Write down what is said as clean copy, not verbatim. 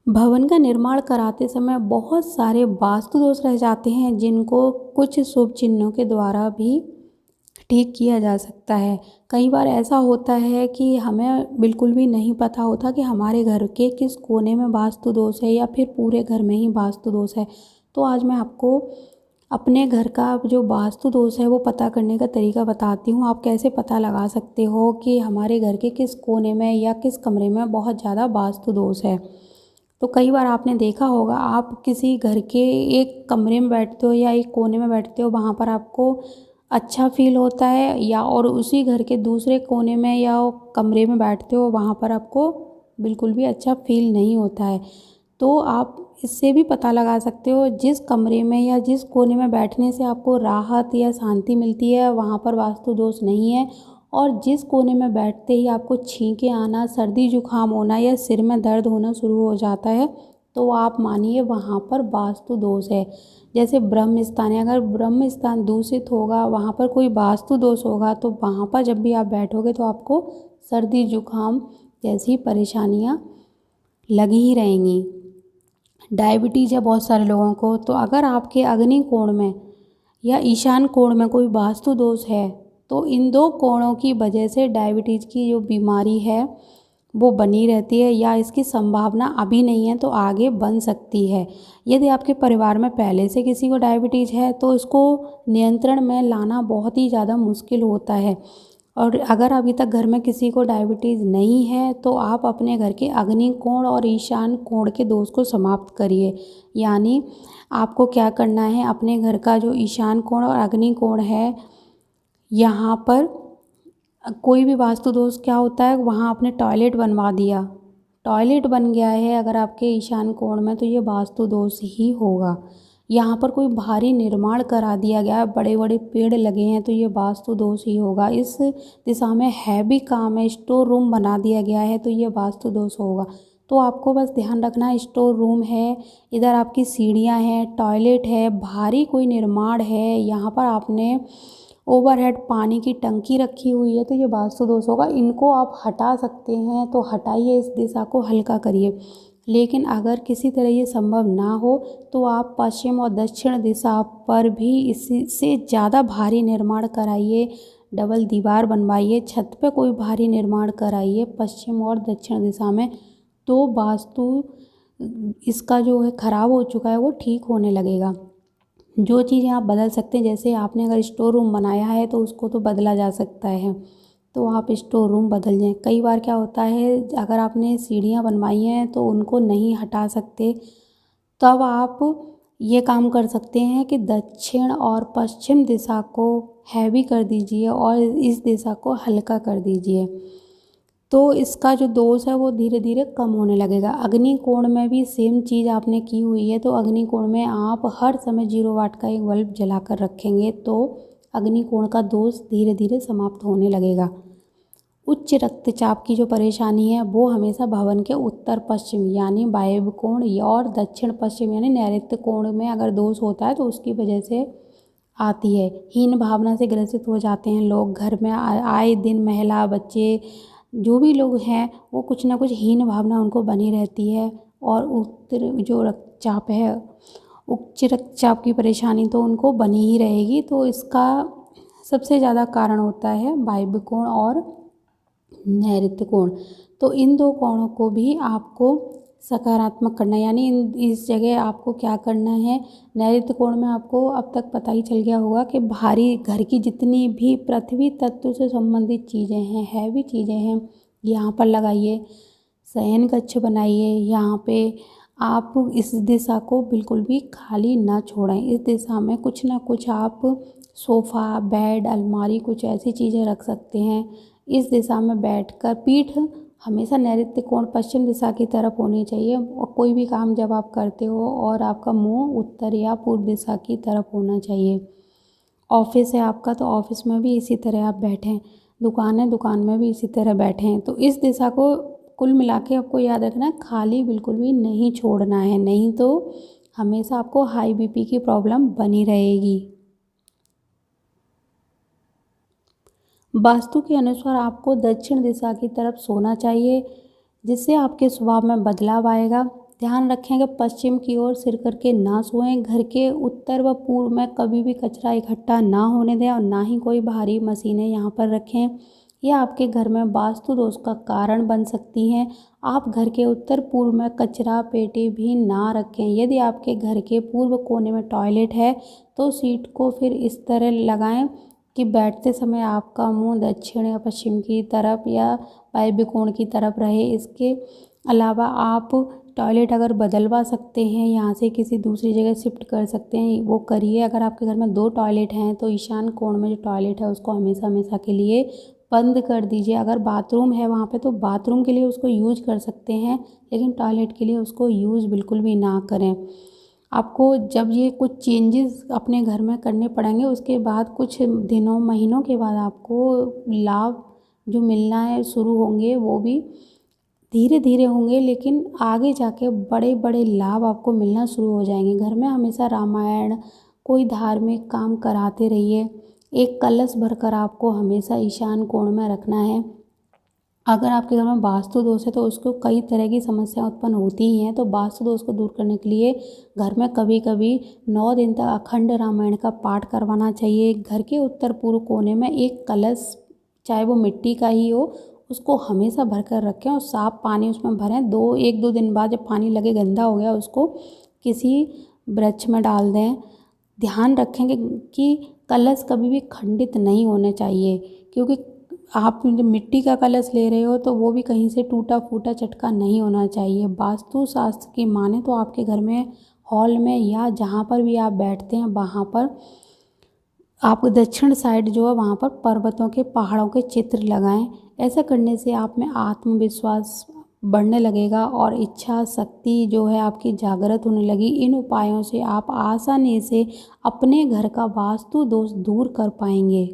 भवन का निर्माण कराते समय बहुत सारे वास्तु दोष रह जाते हैं, जिनको कुछ शुभ चिन्हों के द्वारा भी ठीक किया जा सकता है। कई बार ऐसा होता है कि हमें बिल्कुल भी नहीं पता होता कि हमारे घर के किस कोने में वास्तु दोष है या फिर पूरे घर में ही वास्तु दोष है। तो आज मैं आपको अपने घर का जो वास्तु दोष है वो पता करने का तरीका बताती हूँ। आप कैसे पता लगा सकते हो कि हमारे घर के किस कोने में या किस कमरे में बहुत ज़्यादा वास्तु दोष है। तो कई बार आपने देखा होगा, आप किसी घर के एक कमरे में बैठते हो या एक कोने में बैठते हो, वहाँ पर आपको अच्छा फील होता है, या और उसी घर के दूसरे कोने में या कमरे में बैठते हो, वहाँ पर आपको बिल्कुल भी अच्छा फील नहीं होता है। तो आप इससे भी पता लगा सकते हो, जिस कमरे में या जिस कोने में बैठने से आपको राहत या शांति मिलती है वहाँ पर वास्तु दोष नहीं है, और जिस कोने में बैठते ही आपको छींके आना, सर्दी जुकाम होना या सिर में दर्द होना शुरू हो जाता है, तो आप मानिए वहाँ पर वास्तु दोष है। जैसे ब्रह्म स्थान है, अगर ब्रह्म स्थान दूषित होगा, वहाँ पर कोई वास्तु दोष होगा, तो वहाँ पर जब भी आप बैठोगे तो आपको सर्दी जुकाम जैसी परेशानियाँ लगी ही रहेंगी। डायबिटीज़ है बहुत सारे लोगों को, तो अगर आपके अग्नि कोण में या ईशान कोण में कोई वास्तु दोष है, तो इन दो कोणों की वजह से डायबिटीज़ की जो बीमारी है वो बनी रहती है, या इसकी संभावना अभी नहीं है तो आगे बन सकती है। यदि आपके परिवार में पहले से किसी को डायबिटीज़ है तो इसको नियंत्रण में लाना बहुत ही ज़्यादा मुश्किल होता है। और अगर अभी तक घर में किसी को डायबिटीज़ नहीं है तो आप अपने घर के अग्नि कोण और ईशान कोण के दोष को समाप्त करिए। यानी आपको क्या करना है, अपने घर का जो ईशान कोण और अग्नि कोण है, यहाँ पर कोई भी वास्तु दोष क्या होता है, वहाँ आपने टॉयलेट बनवा दिया, टॉयलेट बन गया है अगर आपके ईशान कोण में, तो ये वास्तु दोष ही होगा। यहाँ पर कोई भारी निर्माण करा दिया गया है, बड़े बड़े पेड़ लगे हैं, तो ये वास्तु दोष ही होगा। इस दिशा में हैवी काम है, स्टोर रूम बना दिया गया है, तो ये वास्तु दोष होगा। तो आपको बस ध्यान रखना है, स्टोर रूम है, इधर आपकी सीढ़ियाँ हैं, टॉयलेट है, भारी कोई निर्माण है, यहाँ पर आपने ओवरहेड पानी की टंकी रखी हुई है, तो ये वास्तु दोष होगा। इनको आप हटा सकते हैं तो हटाइए, इस दिशा को हल्का करिए। लेकिन अगर किसी तरह ये संभव ना हो तो आप पश्चिम और दक्षिण दिशा पर भी इससे ज़्यादा भारी निर्माण कराइए, डबल दीवार बनवाइए, छत पे कोई भारी निर्माण कराइए पश्चिम और दक्षिण दिशा में, तो वास्तु इसका जो है ख़राब हो चुका है वो ठीक होने लगेगा। जो चीज़ें आप बदल सकते हैं, जैसे आपने अगर स्टोर रूम बनाया है तो उसको तो बदला जा सकता है, तो आप स्टोर रूम बदल जाएँ। कई बार क्या होता है, अगर आपने सीढ़ियाँ बनवाई हैं तो उनको नहीं हटा सकते, तब आप ये काम कर सकते हैं कि दक्षिण और पश्चिम दिशा को हैवी कर दीजिए और इस दिशा को हल्का कर दीजिए, तो इसका जो दोष है वो धीरे धीरे कम होने लगेगा। अग्नि कोण में भी सेम चीज़ आपने की हुई है, तो अग्नि कोण में आप हर समय 0 वाट का एक बल्ब जला कर रखेंगे तो अग्नि कोण का दोष धीरे धीरे समाप्त होने लगेगा। उच्च रक्तचाप की जो परेशानी है वो हमेशा भवन के उत्तर पश्चिम यानी वायव्य कोण और दक्षिण पश्चिम यानी नैऋत्य कोण में अगर दोष होता है तो उसकी वजह से आती है। हीन भावना से ग्रसित हो जाते हैं लोग, घर में आए दिन महिला बच्चे जो भी लोग हैं वो कुछ ना कुछ हीन भावना उनको बनी रहती है, और उत्तर जो रक्तचाप है, उच्च रक्तचाप की परेशानी तो उनको बनी ही रहेगी। तो इसका सबसे ज़्यादा कारण होता है वायव्य कोण और नैऋत्य कोण। तो इन दो कोणों को भी आपको सकारात्मक करना है, यानी इस जगह आपको क्या करना है, नैऋत्य कोण में आपको अब तक पता ही चल गया होगा कि भारी घर की जितनी भी पृथ्वी तत्व से संबंधित चीज़ें हैं, हैवी चीज़ें हैं, यहाँ पर लगाइए। शयन कक्ष बनाइए, यहाँ पे आप इस दिशा को बिल्कुल भी खाली ना छोड़ें। इस दिशा में कुछ ना कुछ आप सोफ़ा, बेड, अलमारी, कुछ ऐसी चीज़ें रख सकते हैं। इस दिशा में बैठकर पीठ हमेशा नैऋत्य कोण पश्चिम दिशा की तरफ होनी चाहिए, और कोई भी काम जब आप करते हो और आपका मुंह उत्तर या पूर्व दिशा की तरफ होना चाहिए। ऑफिस है आपका तो ऑफिस में भी इसी तरह आप बैठें, दुकान है दुकान में भी इसी तरह बैठें। तो इस दिशा को कुल मिला के आपको याद रखना है, खाली बिल्कुल भी नहीं छोड़ना है, नहीं तो हमेशा आपको हाई बीपी की प्रॉब्लम बनी रहेगी। वास्तु के अनुसार आपको दक्षिण दिशा की तरफ सोना चाहिए, जिससे आपके स्वभाव में बदलाव आएगा। ध्यान रखें कि पश्चिम की ओर सिर करके ना सोएं। घर के उत्तर व पूर्व में कभी भी कचरा इकट्ठा ना होने दें और ना ही कोई भारी मशीनें यहाँ पर रखें। यह आपके घर में वास्तु दोष का कारण बन सकती हैं। आप घर के उत्तर पूर्व में कचरा पेटी भी ना रखें। यदि आपके घर के पूर्व कोने में टॉयलेट है तो सीट को फिर इस तरह लगाएं कि बैठते समय आपका मुंह दक्षिण या पश्चिम की तरफ या वायव्य कोण की तरफ रहे। इसके अलावा आप टॉयलेट अगर बदलवा सकते हैं, यहाँ से किसी दूसरी जगह शिफ्ट कर सकते हैं, वो करिए। अगर आपके घर में 2 टॉयलेट हैं तो ईशान कोण में जो टॉयलेट है उसको हमेशा हमेशा के लिए बंद कर दीजिए। अगर बाथरूम है वहाँ पे तो बाथरूम के लिए उसको यूज कर सकते हैं, लेकिन टॉयलेट के लिए उसको यूज़ बिल्कुल भी ना करें। आपको जब ये कुछ चेंजेस अपने घर में करने पड़ेंगे उसके बाद कुछ दिनों महीनों के बाद आपको लाभ जो मिलना है शुरू होंगे, वो भी धीरे धीरे होंगे, लेकिन आगे जाके बड़े बड़े लाभ आपको मिलना शुरू हो जाएंगे। घर में हमेशा रामायण, कोई धार्मिक काम कराते रहिए। एक कलश भरकर आपको हमेशा ईशान कोण में रखना है। अगर आपके घर में वास्तु दोष है तो उसको कई तरह की समस्या उत्पन्न होती ही हैं, तो वास्तु दोष को दूर करने के लिए घर में कभी कभी 9 दिन तक अखंड रामायण का पाठ करवाना चाहिए। घर के उत्तर पूर्व कोने में एक कलश, चाहे वो मिट्टी का ही हो, उसको हमेशा भर कर रखें और साफ पानी उसमें भरें। 1-2 दिन बाद जब पानी लगे गंदा हो गया उसको किसी वृक्ष में डाल दें। ध्यान रखें कि कलश कभी भी खंडित नहीं होने चाहिए, क्योंकि आप मिट्टी का कलश ले रहे हो तो वो भी कहीं से टूटा फूटा चटका नहीं होना चाहिए। वास्तु शास्त्र की माने तो आपके घर में हॉल में या जहाँ पर भी आप बैठते हैं वहाँ पर आप दक्षिण साइड जो है वहाँ पर पर्वतों के, पहाड़ों के चित्र लगाएं। ऐसा करने से आप में आत्मविश्वास बढ़ने लगेगा और इच्छा शक्ति जो है आपकी जागृत होने लगी। इन उपायों से आप आसानी से अपने घर का वास्तु दोष दूर कर पाएंगे।